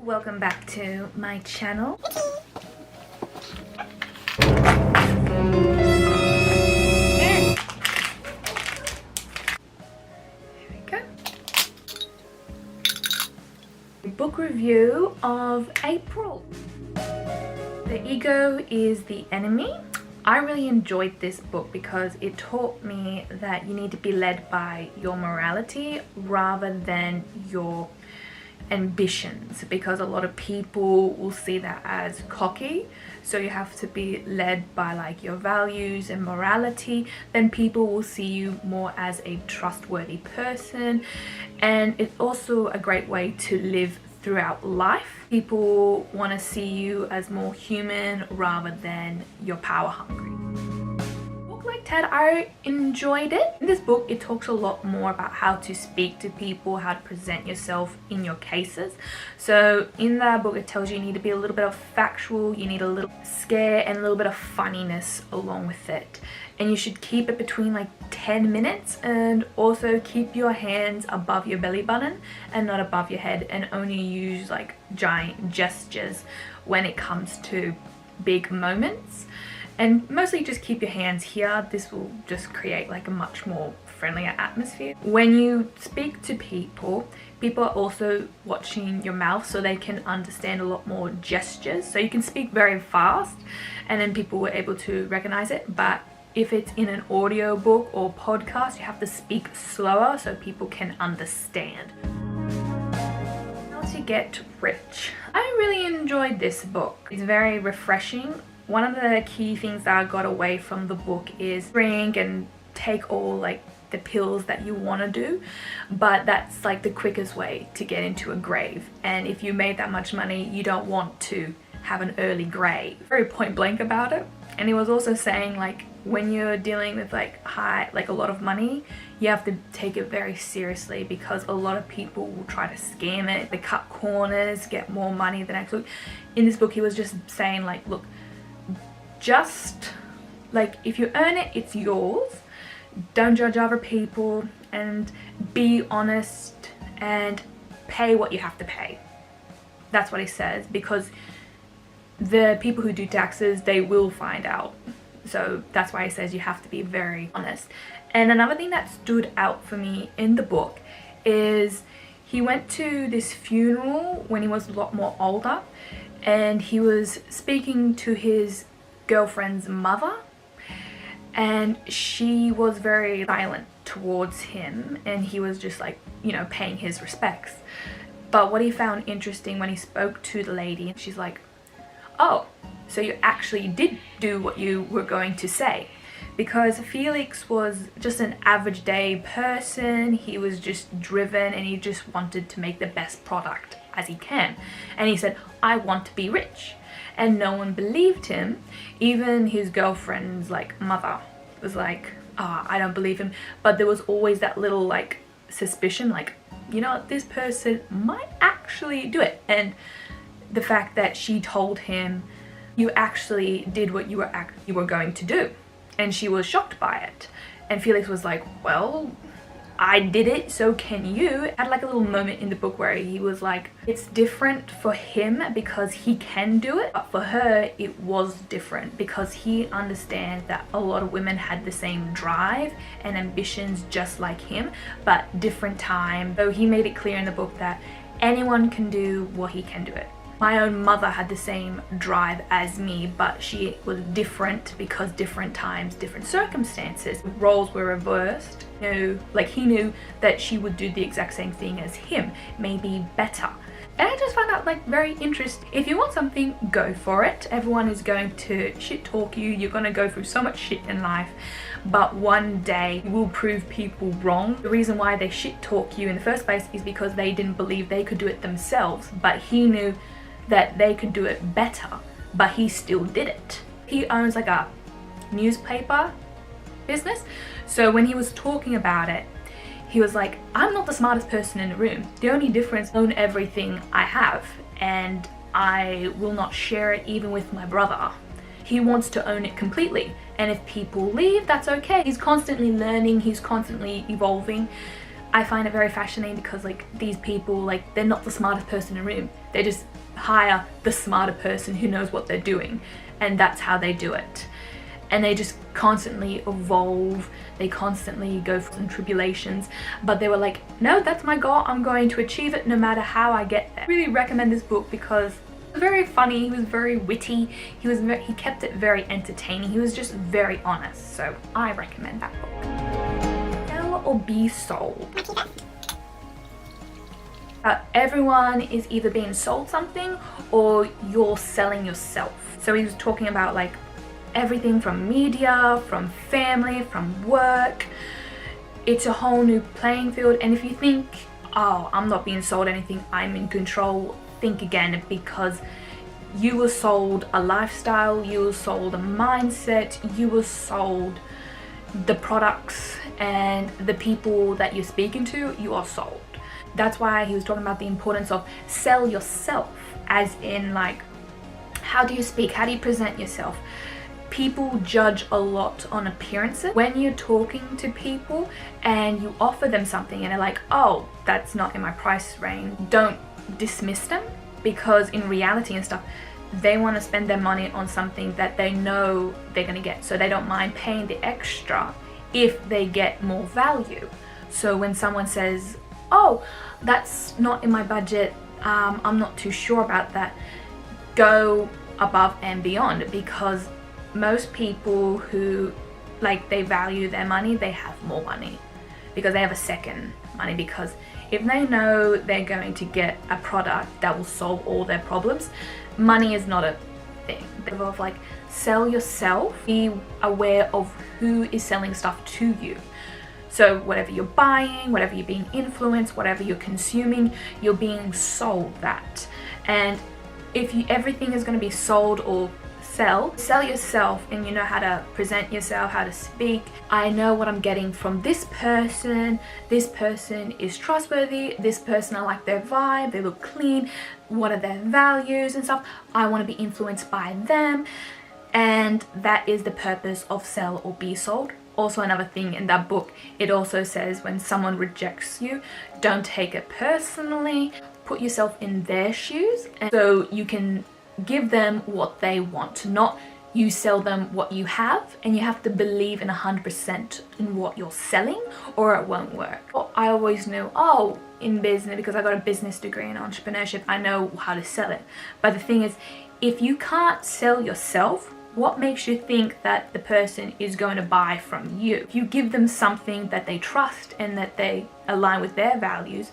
Welcome back to my channel. Here we go. Book review of April. The ego is the enemy. I really enjoyed this book because it taught me that you need to be led by your morality rather than your ambitions, because a lot of people will see that as cocky. So you have to be led by like your values and morality, then people will see you more as a trustworthy person. And it's also a great way to live throughout life. People want to see you as more human rather than you're power hungry. Like that, I enjoyed it. In this book it talks a lot more about how to speak to people, how to present yourself in your cases. So in that book it tells you need to be a little bit of factual, you need a little scare and a little bit of funniness along with it, and you should keep it between like 10 minutes, and also keep your hands above your belly button and not above your head, and only use like giant gestures when it comes to big moments. And mostly just keep your hands here. This will just create like a much more friendlier atmosphere. When you speak to people, people are also watching your mouth, so they can understand a lot more gestures. So you can speak very fast and then people were able to recognize it. But if it's in an audio book or podcast, you have to speak slower so people can understand. How to get rich. I really enjoyed this book. It's very refreshing. One of the key things that I got away from the book is drink and take all like the pills that you want to do, but that's like the quickest way to get into a grave. And if you made that much money, you don't want to have an early grave. Very point blank about it. And he was also saying like when you're dealing with like a lot of money, you have to take it very seriously, because a lot of people will try to scam it. They cut corners, get more money than actually. In this book he was just saying like, look, just like if you earn it, it's yours. Don't judge other people and be honest and pay what you have to pay. That's what he says, because the people who do taxes, they will find out. So that's why he says you have to be very honest. And another thing that stood out for me in the book is he went to this funeral when he was a lot more older, and he was speaking to his girlfriend's mother, and she was very silent towards him, and he was just like, you know, paying his respects. But what he found interesting when he spoke to the lady, she's like, oh, so you actually did do what you were going to say. Because Felix was just an average day person, he was just driven and he just wanted to make the best product as he can. And he said, I want to be rich. And no one believed him. Even his girlfriend's like mother was like, oh, I don't believe him. But there was always that little like suspicion, like, you know, this person might actually do it. And the fact that she told him, you actually did what you were going to do. And she was shocked by it. And Felix was like, well, I did it, so can you. I had like a little moment in the book where he was like, it's different for him because he can do it, but for her it was different because he understands that a lot of women had the same drive and ambitions just like him, but different time. So he made it clear in the book that anyone can do what he can do it. My own mother had the same drive as me, but she was different because different times, different circumstances. Roles were reversed. You know, like he knew that she would do the exact same thing as him, maybe better. And I just found that like very interesting. If you want something, go for it. Everyone is going to shit talk you. You're going to go through so much shit in life, but one day you will prove people wrong. The reason why they shit talk you in the first place is because they didn't believe they could do it themselves, but he knew that they could do it better, but he still did it. He owns like a newspaper business, so when he was talking about it, he was like, I'm not the smartest person in the room. The only difference, I own everything I have, and I will not share it even with my brother. He wants to own it completely, and if people leave, that's okay. He's constantly learning, he's constantly evolving. I find it very fascinating because like these people, like they're not the smartest person in the room. They just hire the smarter person who knows what they're doing, and that's how they do it. And they just constantly evolve, they constantly go through some tribulations, but they were like, no, that's my goal, I'm going to achieve it no matter how I get there. I really recommend this book because it was very funny, he was very witty, he kept it very entertaining, he was just very honest, so I recommend that book. Sell or be sold. Everyone is either being sold something or you're selling yourself. So he was talking about like everything from media, from family, from work. It's a whole new playing field, and if you think, oh, I'm not being sold anything, I'm in control, think again, because you were sold a lifestyle, you were sold a mindset, you were sold the products and the people that you're speaking to, you are sold. That's why he was talking about the importance of sell yourself, as in like, how do you speak, how do you present yourself? People judge a lot on appearances. When you're talking to people and you offer them something and they're like, oh, that's not in my price range, don't dismiss them, because in reality and stuff, they want to spend their money on something that they know they're going to get, so they don't mind paying the extra if they get more value. So when someone says, oh, that's not in my budget, I'm not too sure about that, go above and beyond, because most people who like they value their money, they have more money because they have a second money, because if they know they're going to get a product that will solve all their problems, money is not a thing. Of like, sell yourself, be aware of who is selling stuff to you. So whatever you're buying, whatever you're being influenced, whatever you're consuming, you're being sold that. And if everything is going to be sold or sell yourself, and you know how to present yourself, how to speak. I know what I'm getting from this person is trustworthy, this person I like their vibe, they look clean, what are their values and stuff, I want to be influenced by them. And that is the purpose of sell or be sold. Also, another thing in that book, it also says when someone rejects you, don't take it personally, put yourself in their shoes, and so you can give them what they want, not you sell them what you have, and you have to believe in 100% in what you're selling or it won't work. I always knew, oh, in business, because I got a business degree in entrepreneurship, I know how to sell it. But the thing is, if you can't sell yourself, what makes you think that the person is going to buy from you? If you give them something that they trust and that they align with their values,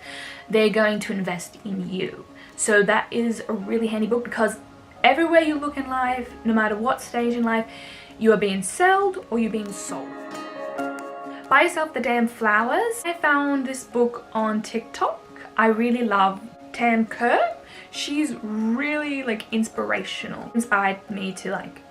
they're going to invest in you. So that is a really handy book, because everywhere you look in life, no matter what stage in life, you are being sold or you're being sold. Buy yourself the damn flowers. I found this book on TikTok. I really love Tam Kerr. She's really like inspirational. Inspired me to like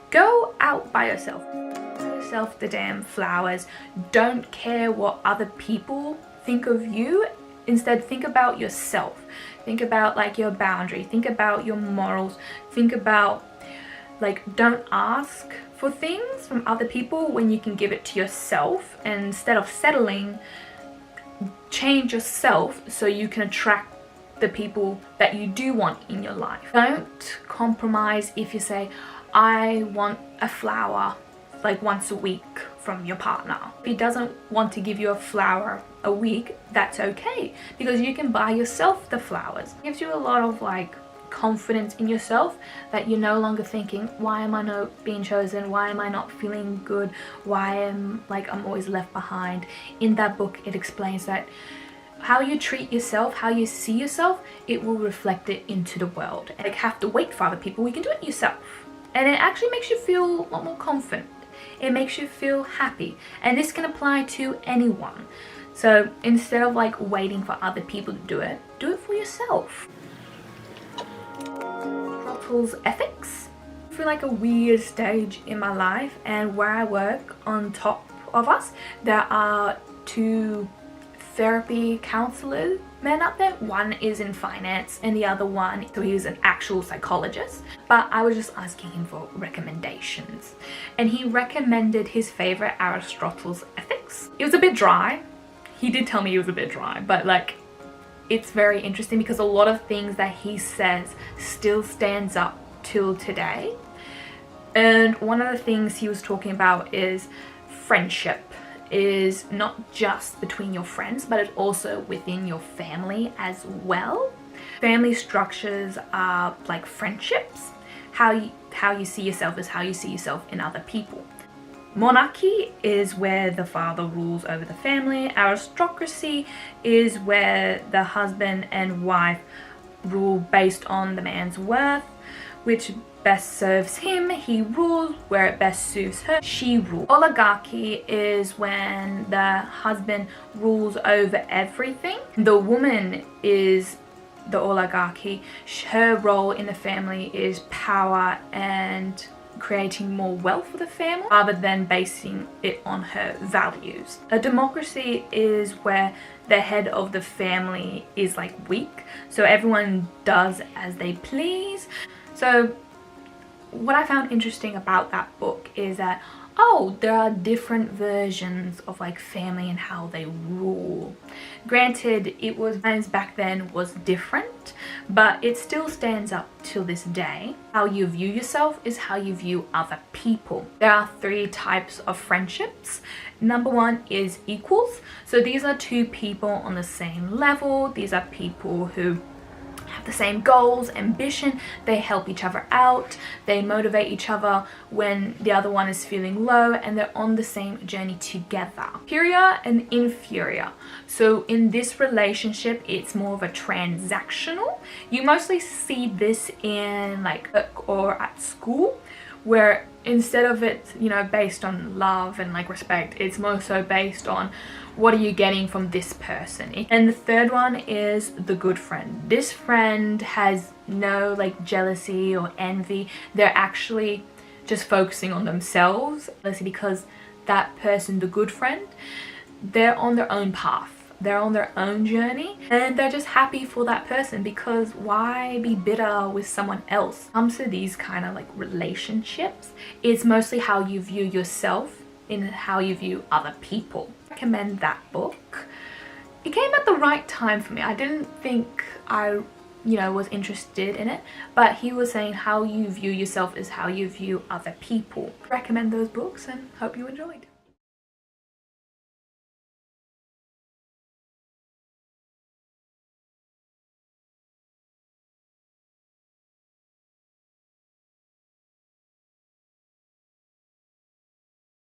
go out by yourself. Buy yourself the damn flowers. Don't care what other people think of you. Instead, think about yourself. Think about like your boundary. Think about your morals. Think about like, don't ask for things from other people when you can give it to yourself. And instead of settling, change yourself so you can attract the people that you do want in your life. Don't compromise if you say, I want a flower like once a week from your partner. If he doesn't want to give you a flower a week, that's okay, because you can buy yourself the flowers. It gives you a lot of like confidence in yourself, that you're no longer thinking, why am I not being chosen, why am I not feeling good, why am like I'm always left behind. In that book it explains that how you treat yourself, how you see yourself, it will reflect it into the world. And like, have to wait for other people, we can do it yourself. And it actually makes you feel a lot more confident. It makes you feel happy, and this can apply to anyone. So instead of like waiting for other people to do it for yourself. Aristotle's ethics. I feel like a weird stage in my life, and where I work, on top of us there are two therapy counselors men up there. One is in finance and the other one, so he was an actual psychologist, but I was just asking him for recommendations, and he recommended his favorite Aristotle's ethics. It was a bit dry. he did tell me he was a bit dry, but like it's very interesting because a lot of things that he says still stands up till today. And one of the things he was talking about is friendship is not just between your friends, but it's also within your family as well. Family structures are like friendships. How you see yourself is how you see yourself in other people. Monarchy is where the father rules over the family. Aristocracy is where the husband and wife rule based on the man's worth, which best serves him, he rules. Where it best suits her, she rules. Oligarchy is when the husband rules over everything. The woman is the oligarchy. Her role in the family is power and creating more wealth for the family rather than basing it on her values. A democracy is where the head of the family is like weak, so everyone does as they please. So what I found interesting about that book is that, oh, there are different versions of like family and how they rule. Granted, it was times back then was different, but it still stands up till this day. How you view yourself is how you view other people. There are 3 types of friendships. Number 1 is equals. So these are 2 people on the same level. These are people who have the same goals, ambition, they help each other out, they motivate each other when the other one is feeling low, and they're on the same journey together. Superior and inferior. So in this relationship, it's more of a transactional. You mostly see this in like work or at school, where instead of it, you know, based on love and like respect, it's more so based on what are you getting from this person. And the third one is the good friend. This friend has no like jealousy or envy. They're actually just focusing on themselves because that person, the good friend, they're on their own path. They're on their own journey and they're just happy for that person, because why be bitter with someone else? When it comes to these kind of like relationships, it's mostly how you view yourself and how you view other people. I recommend that book. It came at the right time for me. I didn't think I was interested in it, but he was saying how you view yourself is how you view other people. I recommend those books and hope you enjoyed.